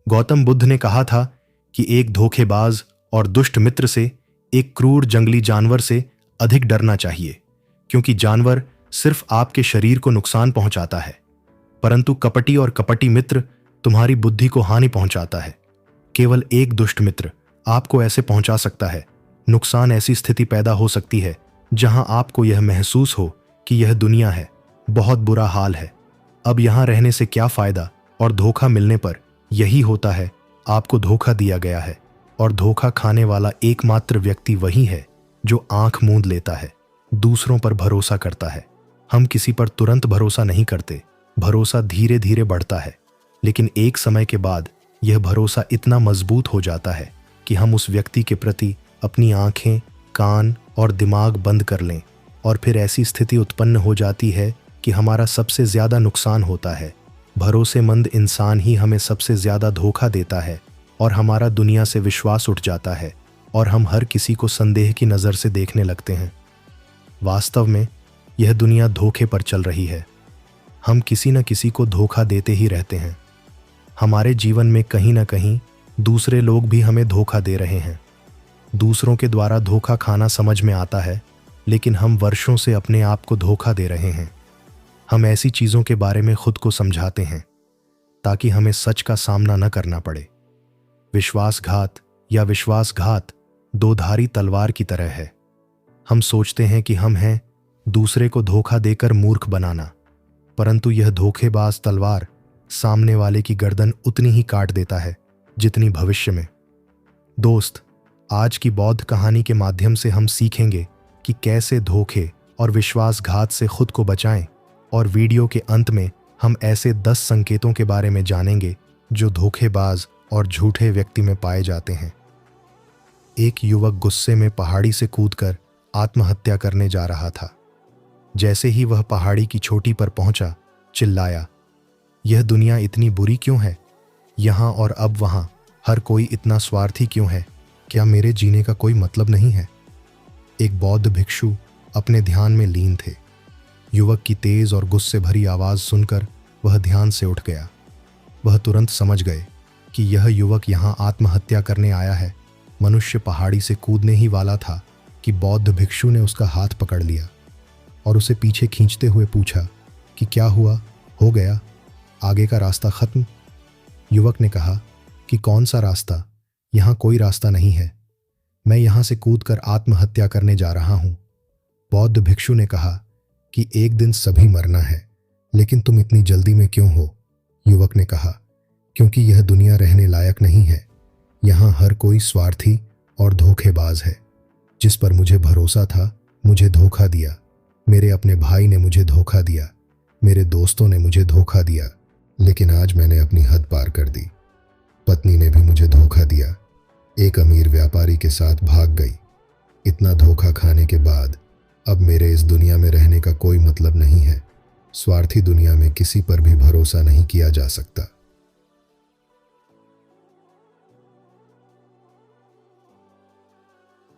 गौतम बुद्ध ने कहा था कि एक धोखेबाज और दुष्ट मित्र से एक क्रूर जंगली जानवर से अधिक डरना चाहिए, क्योंकि जानवर सिर्फ आपके शरीर को नुकसान पहुंचाता है, परंतु कपटी और कपटी मित्र तुम्हारी बुद्धि को हानि पहुंचाता है। केवल एक दुष्ट मित्र आपको ऐसे पहुंचा सकता है। नुकसान ऐसी स्थिति पैदा हो सकती है जहां आपको यह महसूस हो कि यह दुनिया है, बहुत बुरा हाल है, अब यहां रहने से क्या फायदा, और धोखा मिलने पर यही होता है, आपको धोखा दिया गया है। और धोखा खाने वाला एकमात्र व्यक्ति वही है जो आंख मूंद लेता है, दूसरों पर भरोसा करता है। हम किसी पर तुरंत भरोसा नहीं करते, भरोसा धीरे धीरे बढ़ता है, लेकिन एक समय के बाद यह भरोसा इतना मजबूत हो जाता है कि हम उस व्यक्ति के प्रति अपनी आंखें, कान और दिमाग बंद कर लें, और फिर ऐसी स्थिति उत्पन्न हो जाती है कि हमारा सबसे ज्यादा नुकसान होता है। भरोसेमंद इंसान ही हमें सबसे ज्यादा धोखा देता है और हमारा दुनिया से विश्वास उठ जाता है और हम हर किसी को संदेह की नज़र से देखने लगते हैं। वास्तव में यह दुनिया धोखे पर चल रही है। हम किसी न किसी को धोखा देते ही रहते हैं। हमारे जीवन में कहीं ना कहीं दूसरे लोग भी हमें धोखा दे रहे हैं। दूसरों के द्वारा धोखा खाना समझ में आता है, लेकिन हम वर्षों से अपने आप को धोखा दे रहे हैं। हम ऐसी चीज़ों के बारे में खुद को समझाते हैं ताकि हमें सच का सामना न करना पड़े। विश्वासघात या विश्वासघात दोधारी तलवार की तरह है। हम सोचते हैं कि हम हैं दूसरे को धोखा देकर मूर्ख बनाना, परंतु यह धोखेबाज तलवार सामने वाले की गर्दन उतनी ही काट देता है जितनी भविष्य में। दोस्त, आज की बौद्ध कहानी के माध्यम से हम सीखेंगे कि कैसे धोखे और विश्वासघात से खुद को बचाएं, और वीडियो के अंत में हम ऐसे 10 संकेतों के बारे में जानेंगे जो धोखेबाज और झूठे व्यक्ति में पाए जाते हैं। एक युवक गुस्से में पहाड़ी से कूदकर आत्महत्या करने जा रहा था। जैसे ही वह पहाड़ी की चोटी पर पहुंचा, चिल्लाया, यह दुनिया इतनी बुरी क्यों है? यहाँ और अब वहाँ हर कोई इतना स्वार्थी क्यों है? क्या मेरे जीने का कोई मतलब नहीं है? एक बौद्ध भिक्षु अपने ध्यान में लीन थे। युवक की तेज और गुस्से भरी आवाज सुनकर वह ध्यान से उठ गया। वह तुरंत समझ गए कि यह युवक यहाँ आत्महत्या करने आया है। मनुष्य पहाड़ी से कूदने ही वाला था कि बौद्ध भिक्षु ने उसका हाथ पकड़ लिया और उसे पीछे खींचते हुए पूछा कि क्या हुआ, हो गया, आगे का रास्ता खत्म? युवक ने कहा कि कौन सा रास्ता, यहाँ कोई रास्ता नहीं है, मैं यहाँ से कूदकर आत्महत्या करने जा रहा हूँ। बौद्ध भिक्षु ने कहा कि एक दिन सभी मरना है, लेकिन तुम इतनी जल्दी में क्यों हो? युवक ने कहा, क्योंकि यह दुनिया रहने लायक नहीं है। यहाँ हर कोई स्वार्थी और धोखेबाज है। जिस पर मुझे भरोसा था मुझे धोखा दिया, मेरे अपने भाई ने मुझे धोखा दिया, मेरे दोस्तों ने मुझे धोखा दिया, लेकिन आज मैंने अपनी हद पार कर दी। पत्नी ने भी मुझे धोखा दिया, एक अमीर व्यापारी के साथ भाग गई। इतना धोखा खाने के बाद अब मेरे इस दुनिया में रहने का कोई मतलब नहीं है। स्वार्थी दुनिया में किसी पर भी भरोसा नहीं किया जा सकता।